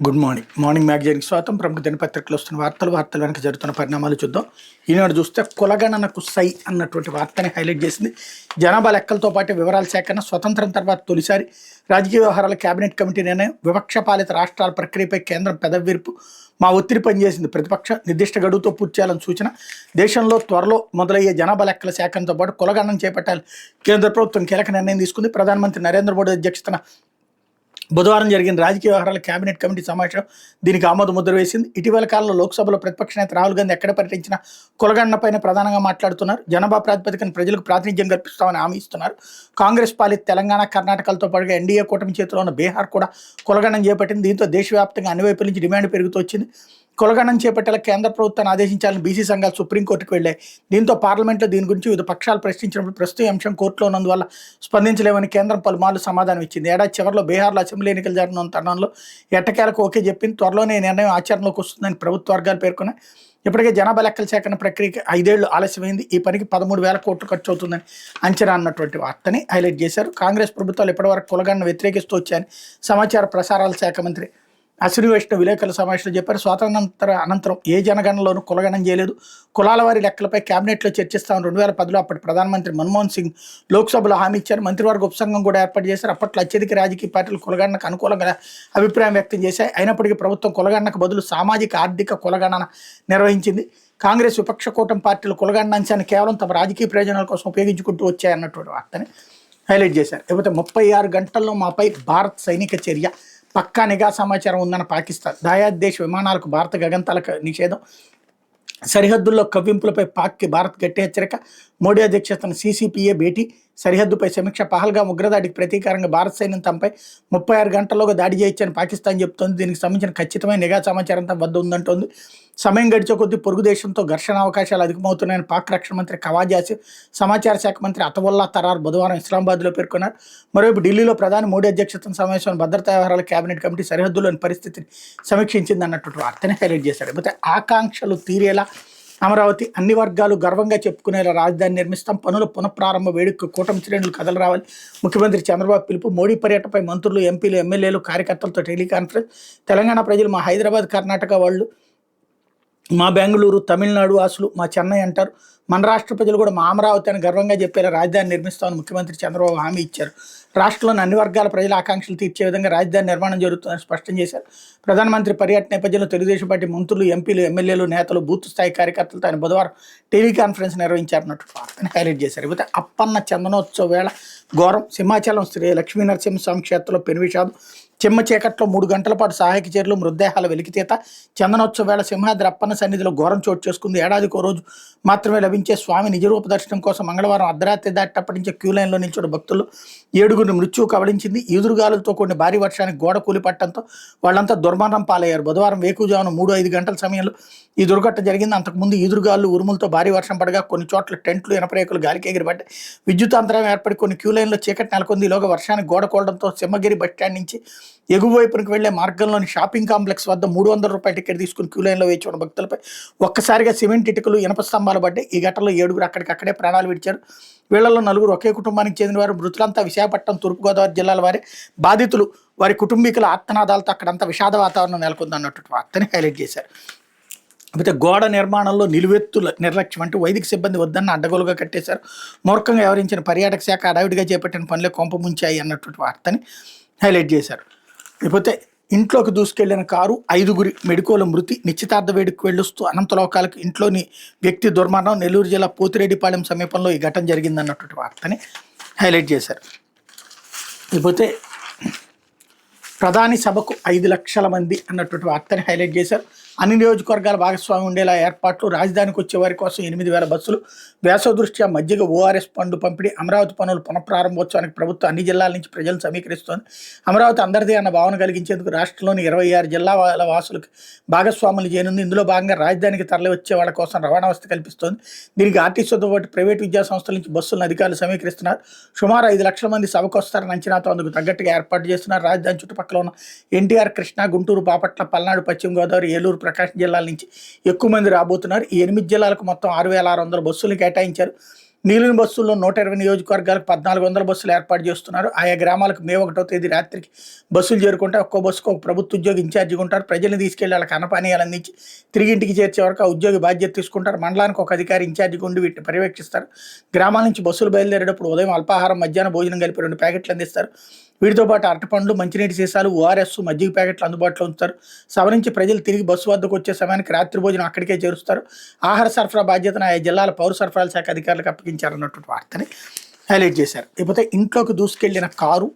Good morning. Morning మ్యాగజైన్కి స్వాగతం. ప్రముఖ దినపత్రికలు వస్తున్న వార్తలు వెనక జరుగుతున్న పరిణామాలు చూద్దాం. ఈనాడు చూస్తే కులగణనకు సై అన్నటువంటి వార్తని హైలైట్ చేసింది. జనాభా లెక్కలతో పాటు వివరాల సేకరణ, స్వతంత్రం తర్వాత తొలిసారి రాజకీయ వ్యవహారాల కేబినెట్ కమిటీ నిర్ణయం, వివక్ష పాలిత రాష్ట్రాల ప్రక్రియపై కేంద్రం పెదవిరుపు, మా ఒత్తిడి పనిచేసింది ప్రతిపక్ష, నిర్దిష్ట గడువుతో పూర్తి చేయాలని సూచన, దేశంలో త్వరలో మొదలయ్యే జనాభా లెక్కల సేకరణతో పాటు కులగణన చేపట్టాలి కేంద్ర ప్రభుత్వం కీలక నిర్ణయం తీసుకుంది. ప్రధానమంత్రి నరేంద్ర మోడీ అధ్యక్షతన బుధవారం జరిగిన రాజకీయ వ్యవహారాల కేబినెట్ కమిటీ సమావేశం దీనికి ఆమోద ముద్ర వేసింది. ఇటీవల కాలంలో లోక్సభలో ప్రతిపక్ష నేత రాహుల్ గాంధీ ఎక్కడ పర్యటించిన కులగణనపైన ప్రధానంగా మాట్లాడుతున్నారు. జనాభా ప్రాతిపదికన ప్రజలకు ప్రాతినిధ్యం కల్పిస్తామని హామీ ఇస్తున్నారు. కాంగ్రెస్ పాలిత తెలంగాణ, కర్ణాటకలతో పాటుగా ఎన్డీఏ కూటమి చేతిలో ఉన్న బీహార్ కూడా కులగణన చేపట్టింది. దీంతో దేశవ్యాప్తంగా అన్ని వైపుల నుంచి డిమాండ్ పెరుగుతూ వచ్చింది. కులగణన చేపట్టేలా కేంద్ర ప్రభుత్వాన్ని ఆదేశించాలని బీసీ సంఘాలు సుప్రీంకోర్టుకు వెళ్లాయి. దీంతో పార్లమెంట్లో దీని గురించి వివిధ పక్షాలు ప్రశ్నించినప్పుడు ప్రస్తుత అంశం కోర్టులో ఉన్నందువల్ల స్పందించలేమని కేంద్రం పలుమార్లు సమాధానం ఇచ్చింది. ఏడాది చివరిలో బీహార్లో అసెంబ్లీ ఎన్నికలు జరగనున్న తరుణంలో ఎట్టకేలకు ఓకే చెప్పింది. త్వరలోనే ఈ నిర్ణయం ఆచరణలోకి వస్తుందని ప్రభుత్వ వర్గాలు పేర్కొన్నాయి. ఇప్పటికే జనాభా లెక్కల సేకరణ ప్రక్రియకి 5 ఏళ్లు ఆలస్యమైంది. ఈ పనికి 13,000 కోట్లు ఖర్చు అవుతుందని అంచనా అన్నటువంటి వార్తని హైలైట్ చేశారు. కాంగ్రెస్ ప్రభుత్వాలు ఇప్పటివరకు కులగణన వ్యతిరేకిస్తూ వచ్చాయని సమాచార ప్రసారాల శాఖ మంత్రి అశ్విని వైష్ణవ్ విలేకరుల సమావేశంలో చెప్పారు. స్వాతంత్ర అనంతరం ఏ జనగణనలోనూ కులగణన చేయలేదు. కులాల వారి లెక్కలపై కేబినెట్లో చర్చిస్తామని 2010లో అప్పటి ప్రధానమంత్రి మన్మోహన్ సింగ్ లోక్సభలో హామీ ఇచ్చారు. మంత్రివర్గ ఉపసంఘం కూడా ఏర్పాటు చేశారు. అప్పట్లో అత్యధిక రాజకీయ పార్టీలు కులగణనకు అనుకూలంగా అభిప్రాయం వ్యక్తం చేశాయి. అయినప్పటికీ ప్రభుత్వం కులగణనకు బదులు సామాజిక ఆర్థిక కులగణన నిర్వహించింది. కాంగ్రెస్ విపక్ష కూటమి పార్టీలు కులగణన అంశాన్ని కేవలం తమ రాజకీయ ప్రయోజనాల కోసం ఉపయోగించుకుంటూ వచ్చాయన్నటువంటి వార్తని హైలైట్ చేశారు. లేకపోతే 36 గంటల్లో మాపై భారత్ సైనిక చర్య, పక్కా నిఘా సమాచారం ఉందన్న పాకిస్తాన్, దాయాద్ దేశ్ విమానాలకు భారత గగంతలకు నిషేధం, సరిహద్దుల్లో కవ్వింపులపై పాక్కి భారత్ గట్టి హెచ్చరిక, మోడీ అధ్యక్షతన సీసీపీఏ భేటీ, సరిహద్దుపై సమీక్ష, పహల్గామ్ ఉగ్రదాడికి ప్రతీకారంగా భారత సైన్యం తమపై 36 గంటల్లోగా దాడి చేయొచ్చని పాకిస్తాన్ చెబుతోంది. దీనికి సంబంధించిన ఖచ్చితమైన నిఘా సమాచారం తమ వద్ద ఉందంటోంది. సమయం గడిచే కొద్దీ పొరుగు దేశంతో ఘర్షణ అవకాశాలు అధికమవుతున్నాయని పాక్ రక్షణ మంత్రి ఖవాజా ఆసిఫ్, సమాచార శాఖ మంత్రి అతవుల్లా తరార్ బుధవారం ఇస్లామాబాద్లో పేర్కొన్నారు. మరోవైపు ఢిల్లీలో ప్రధాని మోడీ అధ్యక్షతన సమావేశంలో భద్రతా వ్యవహారాల కేబినెట్ కమిటీ సరిహద్దులోని పరిస్థితిని సమీక్షించింది అన్నటువంటి వార్తని హైలైట్ చేశారు. లేకపోతే ఆకాంక్షలు తీరేలా అమరావతి, అన్ని వర్గాలు గర్వంగా చెప్పుకునేలా రాజధాని నిర్మిస్తాం, పనుల పునఃప్రారంభ వేడుకకు కూటమి శ్రేణులు కథలు రావాలి, ముఖ్యమంత్రి చంద్రబాబు పిలుపు, మోడీ పర్యటనపై మంత్రులు, ఎంపీలు, ఎమ్మెల్యేలు, కార్యకర్తలతో టెలికాన్ఫరెన్స్, తెలంగాణ ప్రజలు మా హైదరాబాద్, కర్ణాటక వాళ్ళు మా బెంగళూరు, తమిళనాడు వాసులు మా చెన్నై అంటారు, మన రాష్ట్ర ప్రజలు కూడా మా అమరావతి అని గర్వంగా చెప్పేలా రాజధాని నిర్మిస్తామని ముఖ్యమంత్రి చంద్రబాబు హామీ ఇచ్చారు. రాష్ట్రంలోని అన్ని వర్గాల ప్రజల ఆకాంక్షలు తీర్చే విధంగా రాజధాని నిర్మాణం జరుగుతుందని స్పష్టం చేశారు. ప్రధానమంత్రి పర్యటన నేపథ్యంలో తెలుగుదేశం పార్టీ మంత్రులు, ఎంపీలు, ఎమ్మెల్యేలు, నేతలు, బూత్ స్థాయి కార్యకర్తలతో ఆయన బుధవారం టెలికాన్ఫరెన్స్ నిర్వహించారన్నట్టు వార్తని హైలైట్ చేశారు. ఇకపోతే అప్పన్న చందనోత్సవ వేళ ఘోరం, సింహాచలం శ్రీ లక్ష్మీ నరసింహస్వామి క్షేత్రంలో పెను విషాదం, చెమ్మ చీకట్లో 3 గంటల పాటు సహాయక చర్యలు, మృతదేహాల వెలికితీత, చందనోత్సవ వేళ సింహాద్రి అప్పన్న సన్నిధిలో ఘోరం చోటు చేసుకుంది. ఏడాదికో రోజు మాత్రమే లభించే స్వామి నిజరూప దర్శనం కోసం మంగళవారం అర్ధరాత్రి దాటప్పటి నుంచే క్యూ లైన్లో నిల్చున్న భక్తులు 7గురిని మృత్యువు కబళించింది. ఈదురుగాలులతో కూడిన భారీ వర్షానికి గోడ కూలిపట్టడంతో వాళ్ళంతా దుర్మరణం పాలయ్యారు. బుధవారం వేకువజామున 3-5 గంటల సమయంలో ఈ దుర్ఘటన జరిగింది. అంతకుముందు ఈదురుగాలు, ఉరుములతో భారీ వర్షం పడగా కొన్ని చోట్ల టెంట్లు, ఇనపరేకులు గాలికి ఎగిరిపడ్డాయి. విద్యుత్ అంతరాయం ఏర్పడి కొన్ని క్యూ లైన్లో చీకటి నెలకొంది. ఈలోగా వర్షానికి గోడ కూలడంతో సింహగిరి బస్టాండ్ నుంచి ఎగువ వైపునికి వెళ్లే మార్గంలోని షాపింగ్ కాంప్లెక్స్ వద్ద 300 రూపాయల టికెట్ తీసుకుని క్యూ లైన్లో వేచి ఉన్న భక్తులపై ఒక్కసారిగా సిమెంట్ ఇటుకలు, ఇనప స్తంభాలు పడ్డాయి. ఈ ఘటనలో 7గురు అక్కడికక్కడే ప్రాణాలు విడిచారు. వీళ్లలో 4 ఒకే కుటుంబానికి చెందిన వారు. మృతులంతా విశాఖపట్నం, తూర్పుగోదావరి జిల్లాల వారే. బాధితులు, వారి కుటుంబీకుల ఆర్తనాదాలతో అక్కడంతా విషాద వాతావరణం నెలకొంది అన్నట్టు వార్తని హైలైట్ చేశారు. అయితే గోడ నిర్మాణంలో నిలువెత్తుల నిర్లక్ష్యం అంటూ వైదిక సిబ్బంది వద్దన్న అడ్డగోలుగా కట్టేశారు. మూర్ఖంగా వ్యవహరించిన పర్యాటక శాఖ అడావిడిగా చేపట్టిన పనులే కొంప ముంచాయి అన్నటువంటి వార్తని హైలైట్ చేశారు. లేకపోతే ఇంట్లోకి దూసుకెళ్లిన కారు, 5గురి మెడికోల మృతి, నిశ్చితార్థ వేడుకు వెళ్ళొస్తూ అనంతలోకాలకు ఇంట్లోని వ్యక్తి దుర్మరణం. నెల్లూరు జిల్లా పోతిరెడ్డిపాలెం సమీపంలో ఈ ఘటన జరిగిందన్నటువంటి వార్తని హైలైట్ చేశారు. లేకపోతే ప్రధాని సభకు 5 లక్షల మంది అన్నటువంటి వార్తని హైలైట్ చేశారు. అన్ని నియోజకవర్గాల భాగస్వామి ఉండేలా ఏర్పాట్లు, రాజధానికి వచ్చే వారి కోసం 8,000 బస్సులు, వేసవ దృష్ట్యా మజ్జిగ, ఓఆర్ఎస్ పండు పంపిణీ, అమరావతి పనులు పునఃప్రారంభోత్సవానికి ప్రభుత్వం అన్ని జిల్లాల నుంచి ప్రజలను సమీకరిస్తోంది. అమరావతి అందరిదే అన్న భావన కలిగించేందుకు రాష్ట్రంలోని 26 జిల్లాల వాసులకు భాగస్వాములు చేయనుంది. ఇందులో భాగంగా రాజధానికి తరలి వచ్చే వాళ్ళ కోసం రవాణా వ్యవస్థ కల్పిస్తోంది. దీనికి ఆర్టీసీతో పాటు ప్రైవేటు విద్యా సంస్థల నుంచి బస్సులను అధికారులు సమీకరిస్తున్నారు. సుమారు 5 లక్షల మంది సభకు వస్తారని అంచనాతో అందుకు తగ్గట్టుగా ఏర్పాటు చేస్తున్నారు. రాజధాని చుట్టుపక్కల ఉన్న ఎన్టీఆర్, కృష్ణా, గుంటూరు, బాపట్ల, పల్నాడు, పశ్చిమ గోదావరి, ఏలూరు, ప్రకాశం జిల్లాల నుంచి ఎక్కువ మంది రాబోతున్నారు. ఈ 8 జిల్లాలకు మొత్తం 6,600 బస్సులు కేటాయించారు. మిగిలిన బస్సుల్లో 120 నియోజకవర్గాలకు 1400 బస్సులు ఏర్పాటు చేస్తున్నారు. ఆయా గ్రామాలకు మే 1వ తేదీ రాత్రికి బస్సులు చేరుకుంటే ఒక్కో బస్సుకు ఒక ప్రభుత్వ ఉద్యోగి ఇన్ఛార్జిగా ఉంటారు. ప్రజల్ని తీసుకెళ్లి వాళ్ళకి అన్నపానీయాలు అందించి తిరిగి ఇంటికి చేర్చే వరకు ఆ ఉద్యోగి బాధ్యత తీసుకుంటారు. మండలానికి ఒక అధికారి ఇన్ఛార్జిగా ఉండి వీటిని పర్యవేక్షిస్తారు. గ్రామాల నుంచి బస్సులు బయలుదేరేటప్పుడు ఉదయం అల్పాహారం, మధ్యాహ్నం భోజనం కలిపి 2 ప్యాకెట్లు అందిస్తారు. వీటితో పాటు అరటిపండ్లు, మంచినీటి సీసాలు, ఓఆర్ఎస్, మజ్జిగ ప్యాకెట్లు అందుబాటులో ఉంచుతారు. సభ నుంచి ప్రజలు తిరిగి బస్సు వద్దకు వచ్చే సమయానికి రాత్రి భోజనం అక్కడికే చేరుస్తారు. ఆహార సరఫరా బాధ్యతను ఆయా జిల్లాల పౌర సరఫరాల శాఖ అధికారులకు అప్పగించారన్నటువంటి వార్తని హైలైట్ చేశారు. లేకపోతే ఇంట్లోకి దూసుకెళ్లిన కారు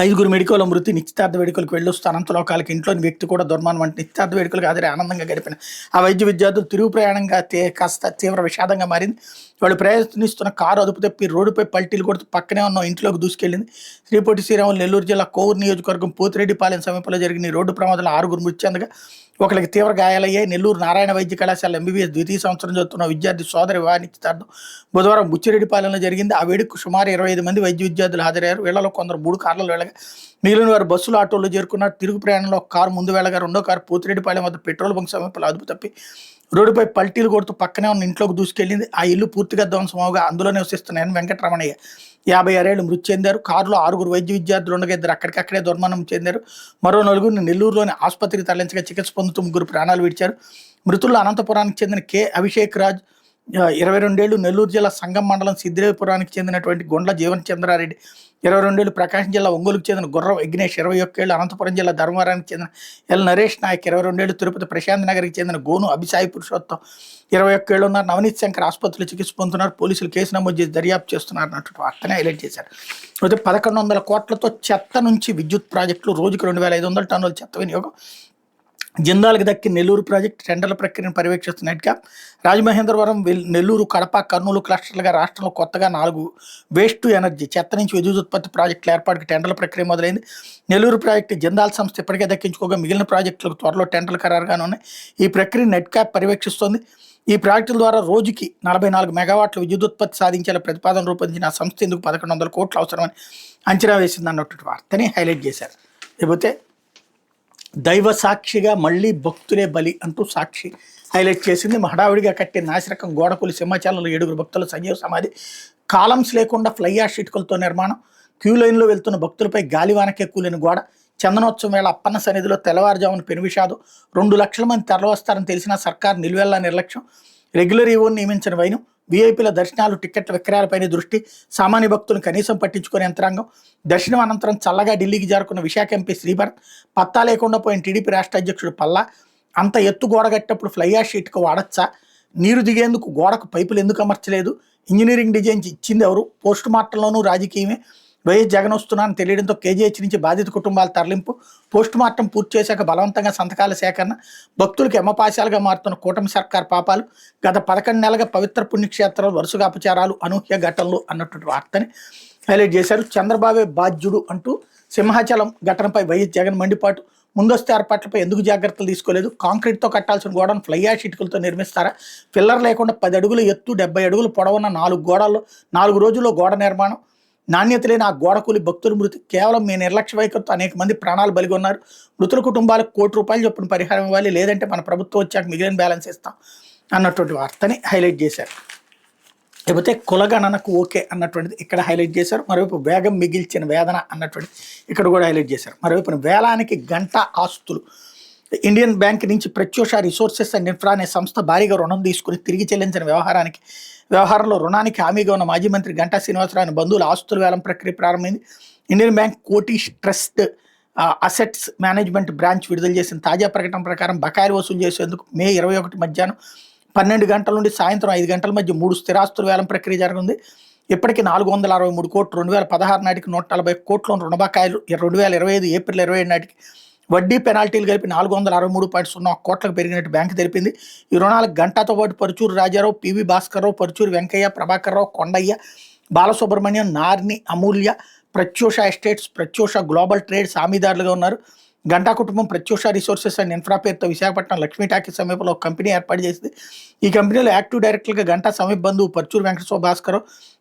5గురు మెడికల్ మృతి, నిశ్చితార్థ వేడుకలకు వెళ్ళొస్తూ అనంతలోకాలకి ఇంట్లోని వ్యక్తి కూడా దుర్మరణం వంటి నిశ్చితార్థ వేడుకలకు హాజరై ఆనందంగా గడిపిన ఆ వైద్య విద్యార్థులు తిరుగు ప్రయాణంగా కాస్త తీవ్ర విషాదంగా మారింది. వాళ్ళు ప్రయత్నిస్తున్న కారు అదుపు తప్పి రోడ్డుపై పల్టీలు కొడుతూ పక్కనే ఉన్న ఇంట్లోకి దూసుకెళ్లింది. శ్రీపొట్టి శ్రీరాములు నెల్లూరు జిల్లా కోవూరు నియోజకవర్గం పోతిరెడ్డిపాలెం సమీపంలో జరిగిన ఈ రోడ్డు ప్రమాదంలో 6గురు మృతి చెందగా ఒకరికి తీవ్ర గాయాలయ్యాయి. నెల్లూరు నారాయణ వైద్య కళాశాల ఎంబీబీఎస్ ద్వితీయ సంవత్సరం చదువుతున్న విద్యార్థి సోదరి వివాహ నిశ్చితార్థం బుధవారం బుచ్చిరెడ్డిపాలెంలో జరిగింది. ఆ వేడుకకు సుమారు 25 మంది వైద్య విద్యార్థులు హాజరయ్యారు. వీళ్లలో కొందరు 3 కార్లలో వెళ్ళగా మిగిలిన వారు బస్సులు, ఆటోలు చేరుకున్నారు. తిరుగు ప్రయాణంలో ఒక కారు ముందు వెళ్ళగా రెండో కారు పోతిరెడ్డిపాలెం వద్ద పెట్రోల్ బంక్ సమీపంలో అదుపు తప్పి రోడ్డుపై పల్టీలు కొడుతూ పక్కనే ఉన్న ఇంట్లోకి దూసుకెళ్లింది. ఆ ఇల్లు పూర్తిగా ధ్వంసం అవగా అందులో నివసిస్తున్న వెంకటరమణయ్య 56 ఏళ్లు మృతి చెందారు. కారులో 6గురు వైద్య విద్యార్థులు ఉండగా 2 అక్కడికక్కడే దుర్మరణం చెందారు. మరో 4గురిని నెల్లూరులోని ఆసుపత్రికి తరలించగా చికిత్స పొందుతూ 3 ప్రాణాలు విడిచారు. మృతుల్లో అనంతపురానికి చెందిన కె అభిషేక్ రాజ్ 22 ఏళ్లు, నెల్లూరు జిల్లా సంగం మండలం సిద్ధిరేపురానికి చెందినటువంటి గొండ్ల జీవన్ చంద్రారెడ్డి 22 ఏళ్లు, ప్రకాశం జిల్లా ఒంగోలుకు చెందిన గుర్రం విఘ్నేష్ 21 ఏళ్లు, అనంతపురం జిల్లా ధర్మవరానికి చెందిన ఎల్ నరేష్ నాయక్ 22 ఏళ్లు, తిరుపతి ప్రశాంత్ నగర్కి చెందిన గోను అభిసాయి పురుషోత్తం 21 ఏళ్లు ఉన్నారు. నవనీత్ శంకర్ ఆసుపత్రిలో చికిత్స పొందుతున్నారు. పోలీసులు కేసు నమోదు చేసి దర్యాప్తు చేస్తున్నారు అన్నట్టు వార్తనే హైలైట్ చేశారు. అయితే 1100 కోట్లతో చెత్త నుంచి విద్యుత్ ప్రాజెక్టులు, రోజుకు 2500 టన్నుల చెత్త వినియోగం. జిందాల్కి దక్కి నెల్లూరు ప్రాజెక్టు టెండర్ల ప్రక్రియను పర్యవేక్షిస్తున్న నెట్క్యాప్ రాజమహేంద్రవరం, నెల్లూరు, కడప, కర్నూలు క్లస్టర్లుగా రాష్ట్రంలో కొత్తగా 4 వేస్ట్ టు ఎనర్జీ చెత్త నుంచి విద్యుత్ ఉత్పత్తి ప్రాజెక్టుల ఏర్పాటుకు టెండర్ల ప్రక్రియ మొదలైంది. నెల్లూరు ప్రాజెక్టు జిందాల్ సంస్థ ఇప్పటికే దక్కించుకోగా మిగిలిన ప్రాజెక్టులకు త్వరలో టెండర్లు ఖరారుగానే ఉన్నాయి. ఈ ప్రక్రియ నెట్క్యాప్ పర్యవేక్షిస్తోంది. ఈ ప్రాజెక్టుల ద్వారా రోజుకి 44 మెగావాట్ల విద్యుత్ ఉత్పత్తి సాధించేలా ప్రతిపాదన రూపొందించిన ఆ సంస్థ ఇందుకు 1100 కోట్లు అవసరమని అంచనా వేసింది అన్నటువంటి వార్తని హైలైట్ చేశారు. లేకపోతే దైవ సాక్షిగా మళ్ళీ భక్తులే బలి అంటూ సాక్షి హైలైట్ చేసింది. హడావిడిగా కట్టే నాసిరకం గోడకూలి సింహాచలంలో 7గురు భక్తుల సజీవ సమాధి, కాలమ్స్ లేకుండా ఫ్లై యాష్ ఇటుకలతో నిర్మాణం, క్యూ లైన్లో వెళ్తున్న భక్తులపై గాలివానకే కూలిన గోడ, చందనోత్సవం వేళ అప్పన్న సన్నిధిలో తెల్లవారుజామున పెనువిషాదం, 2 లక్షల మంది తరలివస్తారని తెలిసినా సర్కారు నిలువెల్లా నిర్లక్ష్యం, రెగ్యులర్ ఈవోని నియమించిన వైను, వీఐపీల దర్శనాలు, టికెట్ల విక్రయాలపైన దృష్టి, సామాన్య భక్తులను కనీసం పట్టించుకునే యంత్రాంగం, దర్శనం అనంతరం చల్లగా ఢిల్లీకి చేరుకున్న విశాఖ ఎంపీ శ్రీభరత్, పత్తా లేకుండా పోయిన టీడీపీ రాష్ట్ర అధ్యక్షుడు పల్లా, అంత ఎత్తు గోడ కట్టేటప్పుడు ఫ్లై యాష్ షీట్కు వాడచ్చా, నీరు దిగేందుకు గోడకు పైపులు ఎందుకు అమర్చలేదు, ఇంజనీరింగ్ డిజైన్ ఇచ్చింది ఎవరు, పోస్ట్ మార్టంలోనూ రాజకీయమే, వైఎస్ జగన్ వస్తున్నానని తెలియడంతో కేజీహెచ్ నుంచి బాధిత కుటుంబాల తరలింపు, పోస్ట్ మార్టం పూర్తి చేశాక బలవంతంగా సంతకాల సేకరణ, భక్తులకు ఎమ్మపాశాలుగా మారుతున్న కూటమి సర్కార్ పాపాలు, గత 11 నెలలుగా పవిత్ర పుణ్యక్షేత్రాలు వరుసగా అపచారాలు, అనూహ్య ఘటనలు అన్నటువంటి వార్తని హైలైట్ చేశారు. చంద్రబాబే బాధ్యుడు అంటూ సింహాచలం ఘటనపై వైఎస్ జగన్ మండిపాటు, ముందస్తు ఏర్పాట్లపై ఎందుకు జాగ్రత్తలు తీసుకోలేదు, కాంక్రీట్తో కట్టాల్సిన గోడను ఫ్లై యాష్ ఇటుకలతో నిర్మిస్తారా, పిల్లర్ లేకుండా 10 అడుగుల ఎత్తు 70 అడుగులు పొడవున్న 4 గోడల్లో 4 రోజుల్లో గోడ నిర్మాణం, నాణ్యత లేని ఆ గోడ కూలి భక్తుల మృతి, కేవలం మీ నిర్లక్ష్య వైఖరితో అనేక మంది ప్రాణాలు బలిగొన్నారు. మృతుల కుటుంబాలకు ₹1 చొప్పున పరిహారం ఇవ్వాలి, లేదంటే మన ప్రభుత్వం వచ్చాక మిగిలిన బ్యాలెన్స్ ఇస్తాం అన్నటువంటి వార్తని హైలైట్ చేశారు. లేకపోతే కులగణనకు ఓకే అన్నటువంటిది ఇక్కడ హైలైట్ చేశారు. మరోవైపు వేగం మిగిల్చిన వేదన అన్నటువంటి ఇక్కడ కూడా హైలైట్ చేశారు. మరోవైపు వేలానికి గంట ఆస్తులు, ఇండియన్ బ్యాంక్ నుంచి ప్రత్యూష రిసోర్సెస్ అండ్ ఇన్ఫ్రా అనే సంస్థ భారీగా రుణం తీసుకుని తిరిగి చెల్లించిన వ్యవహారంలో రుణానికి హామీగా ఉన్న మాజీ మంత్రి గంటా శ్రీనివాసరావు బంధువుల ఆస్తుల వేలం ప్రక్రియ ప్రారంభమైంది. ఇండియన్ బ్యాంక్ కోటి ట్రస్ట్ అసెట్స్ మేనేజ్మెంట్ బ్రాంచ్ విడుదల చేసిన తాజా ప్రకటన ప్రకారం బకాయిలు వసూలు చేసేందుకు మే 21 మధ్యాహ్నం 12 గంటల నుండి సాయంత్రం 5 గంటల మధ్య 3 స్థిరాస్తుల వేలం ప్రక్రియ జరగనుంది. ఇప్పటికీ 463 కోట్లు, 2016 నాటికి 140 కోట్ల రుణ బకాయిలు, 2025 ఏప్రిల్ 27 నాటికి వడ్డీ పెనాల్టీలు కలిపి 463.01 కోట్లకు పెరిగినట్టు బ్యాంకు తెలిపింది. ఈ రుణాలకు గంటాతో పాటు Paruchuru Rajarao, PV Bhaskarrao, Paruchuru Venkaiah, Prabhakarrao, Kondaiah, Balasubrahmanyam, Narni, Amulya, Pratyusha estates, Pratyusha global trades హామీదారులుగా ఉన్నారు. గంటా కుటుంబం ప్రత్యూష రిసోర్సెస్ అండ్ ఇన్ఫ్రా పేరుతో విశాఖపట్నం లక్ష్మీ టాకీస్ సమీపంలో ఒక కంపెనీ ఏర్పాటు చేసింది. ఈ కంపెనీలో యాక్టివ్ డైరెక్టర్గా గంటా సమీప బంధువు పరుచూరు వెంకటేశ్వర భాస్కర్,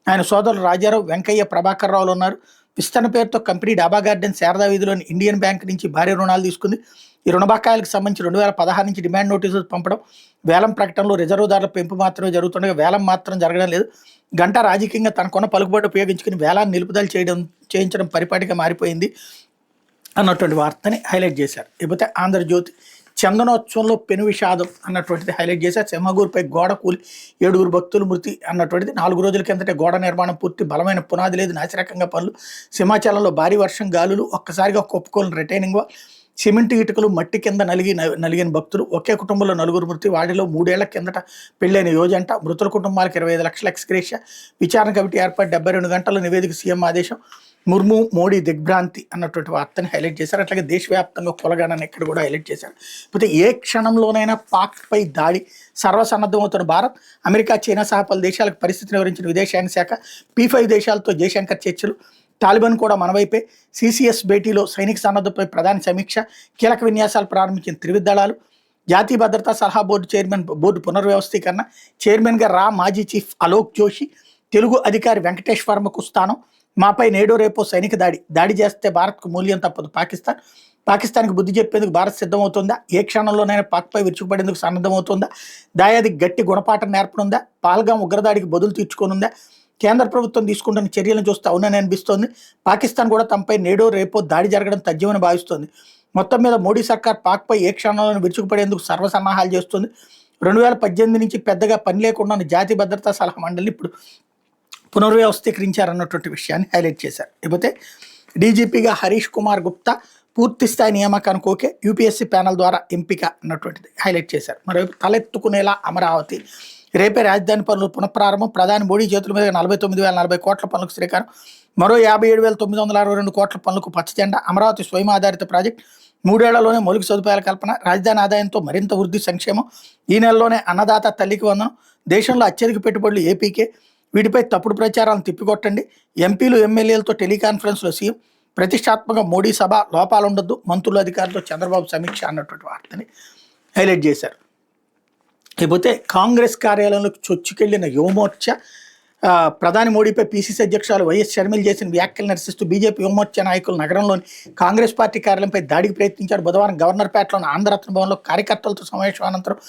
ఆయన సోదరులు రాజారావు, వెంకయ్య, ప్రభాకర్ రావులు ఉన్నారు. విస్తరణ పేరుతో కంపెనీ డాబా గార్డెన్ శారదా వీధిలోని ఇండియన్ బ్యాంక్ నుంచి భారీ రుణాలు తీసుకుంది. ఈ రుణ బకాయిలకు సంబంధించి 2016 నుంచి డిమాండ్ నోటీసులు పంపడం, వేలం ప్రకటనలో రిజర్వుదారుల పెంపు మాత్రమే జరుగుతుండగా వేలం మాత్రం జరగడం లేదు. గంట రాజకీయంగా తనకున్న పలుకుబడి ఉపయోగించుకుని వేలాన్ని నిలుపుదల చేయించడం పరిపాటిగా మారిపోయింది అన్నటువంటి వార్తని హైలైట్ చేశారు. ఇకపోతే ఆంధ్రజ్యోతి చందనోత్సవంలో పెను విషాదం అన్నటువంటిది హైలైట్ చేశారు. సింహగూరుపై గోడ కూలి 7 భక్తులు మృతి అన్నటువంటిది. 4 రోజుల కిందటే గోడ నిర్మాణం పూర్తి, బలమైన పునాది లేదు, నాసిరకంగా పనులు. సింహాచలంలో భారీ వర్షం, గాలులు, ఒక్కసారిగా కొప్పుకోని రిటైనింగ్ వాల్, సిమెంట్ ఇటుకలు మట్టి కింద నలిగిన భక్తులు. ఒకే కుటుంబంలో 4 మృతి. వాడిలో 3 ఏళ్ల కిందట పెళ్లైన యోజంట. మృతుల కుటుంబాలకు 25 లక్షల ఎక్స్గ్రేషియా. విచారణ కమిటీ ఏర్పాటు, 72 గంటల నివేదిక సీఎం ఆదేశం. ముర్ము మోడీ దిగ్భ్రాంతి అన్నటువంటి వార్తని హైలైట్ చేశారు. అట్లాగే దేశవ్యాప్తంగా కులగణన ఇక్కడ కూడా హైలైట్ చేశారు. అయితే ఏ క్షణంలోనైనా పాక్పై దాడి సర్వసన్నద్ధమవుతున్న భారత్, అమెరికా, చైనా సహా పలు దేశాలకు పరిస్థితిని వివరించిన విదేశాంగ శాఖ. P5 దేశాలతో జయశంకర్ చర్చలు. తాలిబాన్ కూడా మన వైపే. CCS భేటీలో సైనిక సన్నద్ధతపై ప్రధాని సమీక్ష. కీలక విన్యాసాలు ప్రారంభించిన త్రివిధ దళాలు. జాతీయ భద్రతా సలహా బోర్డు పునర్వ్యవస్థీకరణ. చైర్మన్గా మాజీ చీఫ్ అలోక్ జోషి. తెలుగు అధికారి వెంకటేష్ వర్మకు స్థానం. మాపై నేడో రేపో సైనిక దాడి చేస్తే భారత్కు మూల్యం తప్పదు. పాకిస్తాన్కి బుద్ధి చెప్పేందుకు భారత్ సిద్ధమవుతుందా? ఏ క్షణంలోనైనా పాక్పై విరుచుకుపడేందుకు సన్నద్ధమవుతుందా? దాయాది గట్టి గుణపాఠం నేర్పనుందా? పాల్గాం ఉగ్రదాడికి బదులు తీర్చుకోనుందా? కేంద్ర ప్రభుత్వం తీసుకుంటున్న చర్యలను చూస్తే అవునని అనిపిస్తోంది. పాకిస్తాన్ కూడా తమపై నేడో రేపో దాడి జరగడం తథ్యమని భావిస్తోంది. మొత్తం మీద మోడీ సర్కార్ పాక్పై ఏ క్షణంలోనూ విరుచుకుపడేందుకు సర్వసన్నాహాలు చేస్తుంది. 2018 నుంచి పెద్దగా పని లేకుండా ఉన్న జాతీయ భద్రతా సలహా మండలిని ఇప్పుడు పునర్వ్యవస్థీకరించారన్నటువంటి విషయాన్ని హైలైట్ చేశారు. ఇకపోతే డీజీపీగా హరీష్ కుమార్ గుప్తా పూర్తిస్థాయి నియామకానికి ఓకే, UPSC ప్యానల్ ద్వారా ఎంపిక అన్నటువంటిది హైలైట్ చేశారు. మరోవైపు తలెత్తుకునేలా అమరావతి, రేపే రాజధాని పనులు పునఃప్రారంభం. ప్రధాని మోడీ చేతుల మీద 49,040 కోట్ల పనులకు శ్రీకారం. మరో 57,962 కోట్ల పనులకు పచ్చజెండా. అమరావతి స్వయం ఆధారిత ప్రాజెక్ట్. 3 ఏళ్లలోనే మౌలిక సదుపాయాల కల్పన. రాజధాని ఆదాయంతో మరింత వృద్ధి, సంక్షేమం. ఈ నెలలోనే అన్నదాత తల్లికి వందనం. దేశంలో అత్యధిక పెట్టుబడులు ఏపీకే. వీటిపై తప్పుడు ప్రచారాలను తిప్పికొట్టండి. ఎంపీలు, ఎమ్మెల్యేలతో టెలికాన్ఫరెన్స్లో సీఎం. ప్రతిష్టాత్మక మోడీ సభ, లోపాలుండొద్దు. మంత్రులు, అధికారులతో చంద్రబాబు సమీక్ష అన్నటువంటి వార్తని హైలైట్ చేశారు. లేకపోతే కాంగ్రెస్ కార్యాలయంలోకి చొచ్చుకెళ్లిన యువమోర్చా. ప్రధాని మోడీపై PCC అధ్యక్షురాలు వైఎస్ షర్మిల చేసిన వ్యాఖ్యలు నిరసిస్తూ బీజేపీ యువమోర్చా నాయకులు నగరంలోని కాంగ్రెస్ పార్టీ కార్యాలయంపై దాడికి ప్రయత్నించారు. బుధవారం గవర్నర్పేటలోని ఆంధ్రరత్న భవన్లో కార్యకర్తలతో సమావేశం అనంతరం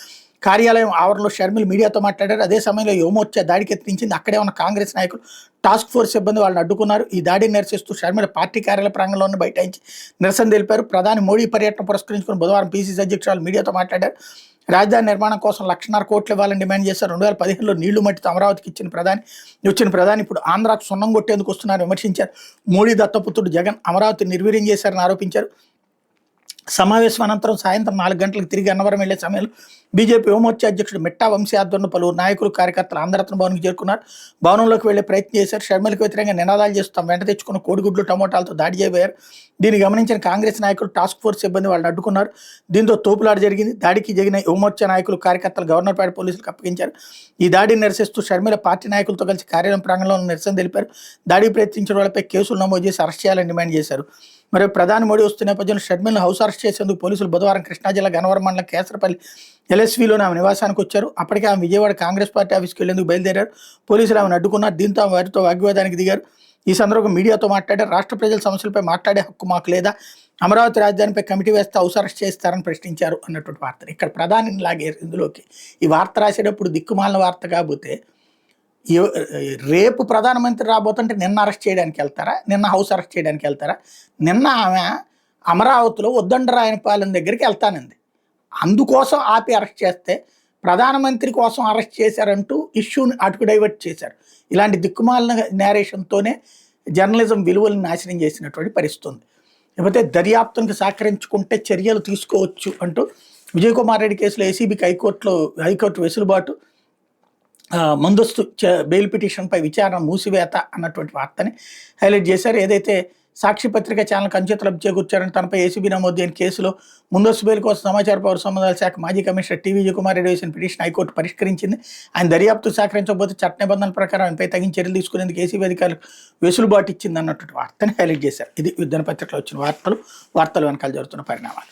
కార్యాలయం ఆవరణలో షర్మిల మీడియాతో మాట్లాడారు. అదే సమయంలో యువమోర్చా దాడికి యత్నించింది. అక్కడే ఉన్న కాంగ్రెస్ నాయకులు, టాస్క్ ఫోర్స్ సిబ్బంది వాళ్ళని అడ్డుకున్నారు. ఈ దాడిని నిరసిస్తూ షర్మిల పార్టీ కార్యాలయ ప్రాంగణంలోనే బైఠాయించి నిరసన తెలిపారు. ప్రధాని మోడీ పర్యటన పురస్కరించుకుని బుధవారం PCC అధ్యక్షురాలు మీడియాతో మాట్లాడారు. రాజధాని నిర్మాణం కోసం 1,50,000 కోట్లు ఇవ్వాలని డిమాండ్ చేశారు. 2015లో నీళ్లు మట్టితో అమరావతికి వచ్చిన ప్రధాని ఇప్పుడు ఆంధ్రాకు సున్నం కొట్టేందుకు వస్తున్నారని విమర్శించారు. మోడీ దత్తపుత్రుడు జగన్ అమరావతి నిర్వీర్యం చేశారని ఆరోపించారు. సమావేశం అనంతరం సాయంత్రం 4 గంటలకు తిరిగి అన్నవరం వెళ్లే సమయంలో బీజేపీ యువమోర్చా అధ్యక్షుడు మిట్టా వంశీ ఆధ్వర్యంలో పలువురు నాయకులు, కార్యకర్తలు ఆంధ్రరత్న భవన్కి చేరుకున్నారు. భవనంలోకి వెళ్లే ప్రయత్నం చేశారు. షర్మిలకు వ్యతిరేకంగా నినాదాలు చేస్తాం, వెంట తెచ్చుకున్న కోడిగుడ్లు, టమోటాలతో దాడి చేయబోయారు. దీన్ని గమనించిన కాంగ్రెస్ నాయకులు, టాస్క్ ఫోర్స్ సిబ్బంది వాళ్ళని అడ్డుకున్నారు. దీంతో తోపులాట జరిగింది. దాడికి జరిగిన యువమోర్చా నాయకులు, కార్యకర్తలు గవర్నర్పేట పోలీసులకు అప్పగించారు. ఈ దాడిని నిరసిస్తూ షర్మిల పార్టీ నాయకులతో కలిసి కార్యాలయం ప్రాంగణంలో నిరసన తెలిపారు. దాడికి ప్రయత్నించిన వాళ్ళపై కేసులు నమోదు చేసి అరెస్ట్ చేయాలని డిమాండ్ చేశారు. మరి ప్రధాని మోడీ వస్తున్న నేపథ్యంలో షర్మిలను హౌస్ అరెస్ట్ చేసేందుకు పోలీసులు బుధవారం కృష్ణా జిల్లా గన్నవరం మండలం కేసరపల్లి LSVలోని ఆమె నివాసానికి వచ్చారు. అప్పటికే ఆమె విజయవాడ కాంగ్రెస్ పార్టీ ఆఫీస్కి వెళ్లేందుకు బయలుదేరారు. పోలీసులు ఆమెను అడ్డుకున్నారు. దీంతో ఆమె వారితో వాగ్వాదానికి దిగారు. ఈ సందర్భంగా మీడియాతో మాట్లాడారు. రాష్ట్ర ప్రజల సమస్యలపై మాట్లాడే హక్కు మాకు లేదా? అమరావతి రాజధానిపై కమిటీ వేస్తే హౌస్ అరెస్ట్ చేస్తారని ప్రశ్నించారు అన్నటువంటి వార్తలు ఇక్కడ ప్రధానిని లాగారు ఇందులోకి. ఈ వార్త రాసేటప్పుడు దిక్కుమాలిన వార్త కాకపోతే రేపు ప్రధానమంత్రి రాబోతుంటే నిన్న అరెస్ట్ చేయడానికి వెళ్తారా? నిన్న హౌస్ అరెస్ట్ చేయడానికి వెళ్తారా? నిన్న ఆమె అమరావతిలో ఉద్దండరాయనపాలెం దగ్గరికి వెళ్తానంది. అందుకోసం ఆపి అరెస్ట్ చేస్తే ప్రధానమంత్రి కోసం అరెస్ట్ చేశారంటూ ఇష్యూని అటుకు డైవర్ట్ చేశారు. ఇలాంటి దిక్కుమాలిన నేరేషన్తోనే జర్నలిజం విలువలను నాశనం చేసినటువంటి పరిస్థితి ఉంది. లేకపోతే దర్యాప్తునికి సహకరించుకుంటే చర్యలు తీసుకోవచ్చు అంటూ విజయ్ కుమార్ రెడ్డి కేసులో ACBకి హైకోర్టు వెసులుబాటు. ముందస్తు బెయిల్ పిటిషన్పై విచారణ మూసివేత అన్నటువంటి వార్తని హైలైట్ చేశారు. ఏదైతే సాక్షి పత్రిక ఛానల్కి అంచేతలు చేకూర్చారని తనపై ACB నమోదు అయిన కేసులో ముందస్తు బెయిల్ కోసం సమాచార పౌర సంబంధాల శాఖ మాజీ కమిషనర్ విజయ్ కుమార్ రెడ్డి వేసిన పిటిషన్ హైకోర్టు పరిష్కరించింది. ఆయన దర్యాప్తు సహకరించకపోతే చట్ట నిబంధనల ప్రకారం ఆయనపై తగిన చర్యలు తీసుకునేందుకు ACB అధికారులకు వెసులుబాటు ఇచ్చింది అన్నటువంటి వార్తని హైలైట్ చేశారు. ఇది దినపత్రికలో వచ్చిన వార్తలు వెనకాల జరుగుతున్న పరిణామాలు.